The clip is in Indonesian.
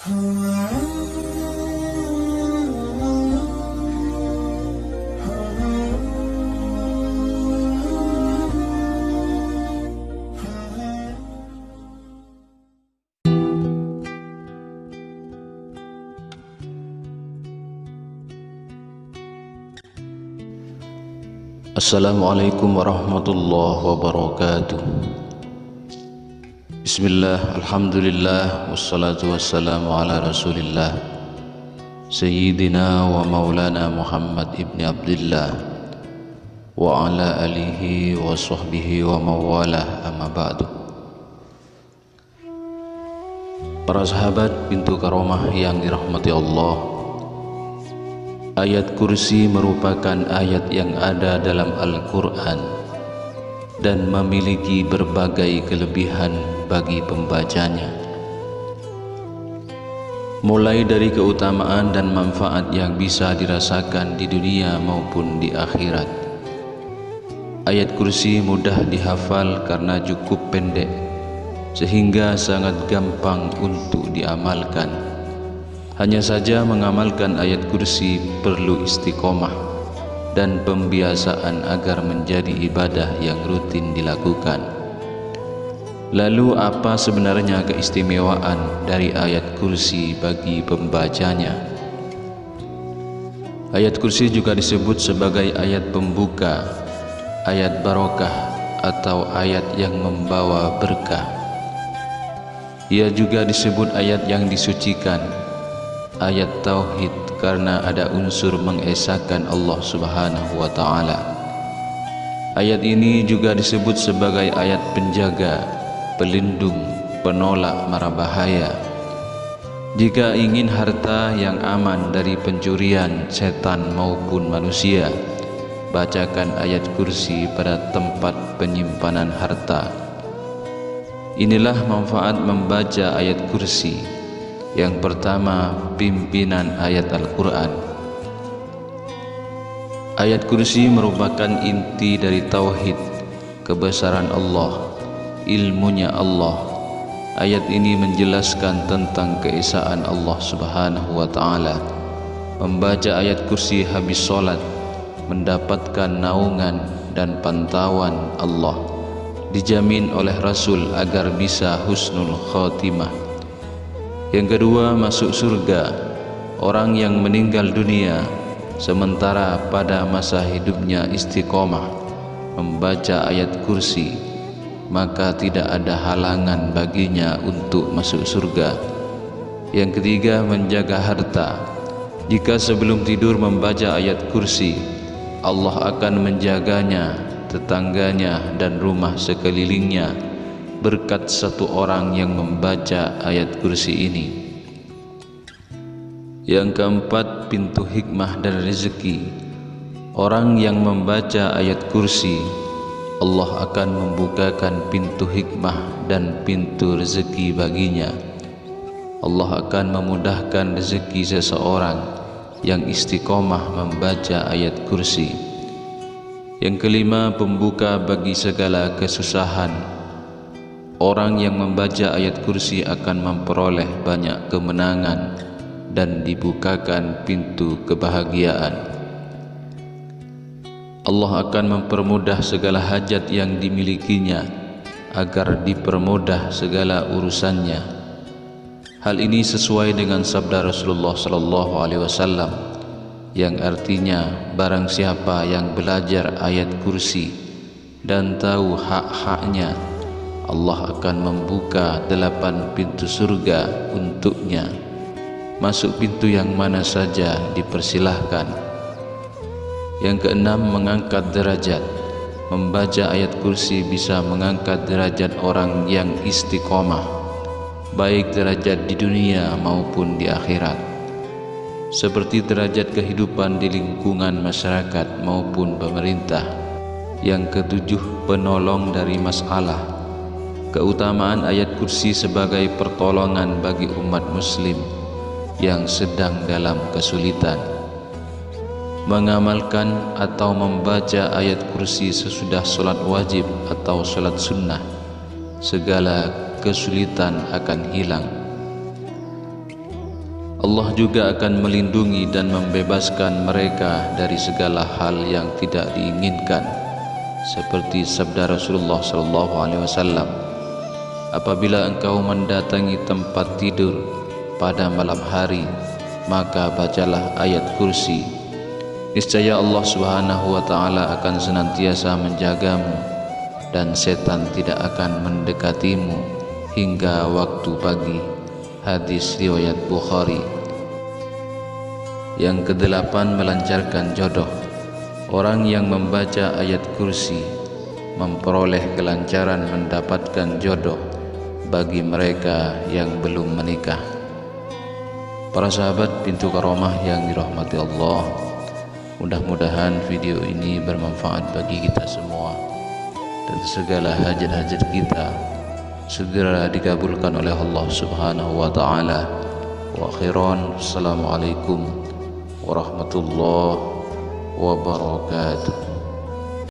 Assalamualaikum warahmatullahi wabarakatuh. Bismillah, alhamdulillah, wassalatu wassalamu ala rasulillah Sayyidina wa maulana Muhammad ibn Abdillah wa ala alihi wa sahbihi wa mawalah, amma ba'du. Para sahabat pintu karomah yang dirahmati Allah, ayat kursi merupakan ayat yang ada dalam Al-Quran dan memiliki berbagai kelebihan bagi pembacanya, mulai dari keutamaan dan manfaat yang bisa dirasakan di dunia maupun di akhirat. Ayat kursi mudah dihafal karena cukup pendek, sehingga sangat gampang untuk diamalkan. Hanya saja mengamalkan ayat kursi perlu istiqomah dan pembiasaan agar menjadi ibadah yang rutin dilakukan. Lalu apa sebenarnya keistimewaan dari ayat kursi bagi pembacanya? Ayat kursi juga disebut sebagai ayat pembuka, ayat barokah, atau ayat yang membawa berkah. Ia juga disebut ayat yang disucikan, ayat tauhid, karena ada unsur mengesahkan Allah Subhanahu wa ta'ala. Ayat ini juga disebut sebagai ayat penjaga, pelindung, penolak mara bahaya. Jika ingin harta yang aman dari pencurian setan maupun manusia, bacakan ayat kursi pada tempat penyimpanan harta. Inilah manfaat membaca ayat kursi. Yang pertama, pimpinan ayat Al-Quran. Ayat kursi merupakan inti dari tauhid, kebesaran Allah, ilmunya Allah. Ayat ini menjelaskan tentang keesaan Allah Subhanahu wa ta'ala. Membaca ayat kursi habis sholat mendapatkan naungan dan pantauan Allah, dijamin oleh Rasul agar bisa husnul khotimah. Yang kedua, masuk surga. Orang yang meninggal dunia sementara pada masa hidupnya istiqomah membaca ayat kursi, maka tidak ada halangan baginya untuk masuk surga. Yang ketiga, menjaga harta. Jika sebelum tidur membaca ayat kursi, Allah akan menjaganya, tetangganya, dan rumah sekelilingnya berkat satu orang yang membaca ayat kursi ini. Yang keempat, pintu hikmah dan rezeki. Orang yang membaca ayat kursi, Allah akan membukakan pintu hikmah dan pintu rezeki baginya. Allah akan memudahkan rezeki seseorang yang istiqomah membaca ayat kursi. Yang kelima, pembuka bagi segala kesusahan. Orang yang membaca ayat kursi akan memperoleh banyak kemenangan dan dibukakan pintu kebahagiaan. Allah akan mempermudah segala hajat yang dimilikinya agar dipermudah segala urusannya. Hal ini sesuai dengan sabda Rasulullah SAW yang artinya, barang siapa yang belajar ayat kursi dan tahu hak-haknya, Allah akan membuka 8 pintu surga untuknya. Masuk pintu yang mana saja dipersilahkan. Yang keenam, mengangkat derajat. Membaca ayat kursi bisa mengangkat derajat orang yang istiqomah, baik derajat di dunia maupun di akhirat, seperti derajat kehidupan di lingkungan masyarakat maupun pemerintah. Yang ketujuh, penolong dari masalah. Keutamaan ayat kursi sebagai pertolongan bagi umat muslim yang sedang dalam kesulitan. Mengamalkan atau membaca ayat kursi sesudah sholat wajib atau sholat sunnah, segala kesulitan akan hilang. Allah juga akan melindungi dan membebaskan mereka dari segala hal yang tidak diinginkan, seperti sabda Rasulullah SAW, apabila engkau mendatangi tempat tidur pada malam hari, maka bacalah ayat kursi. Niscaya Allah Subhanahu wa Ta'ala akan senantiasa menjagamu dan setan tidak akan mendekatimu hingga waktu pagi. Hadis riwayat Bukhari. Yang kedelapan, melancarkan jodoh. Orang yang membaca ayat kursi memperoleh kelancaran mendapatkan jodoh bagi mereka yang belum menikah. Para sahabat Pintu Karomah yang dirahmati Allah, mudah-mudahan video ini bermanfaat bagi kita semua dan segala hajat-hajat kita segera dikabulkan oleh Allah Subhanahu wa Ta'ala. Wa akhiran, assalamualaikum warahmatullahi wabarakatuh.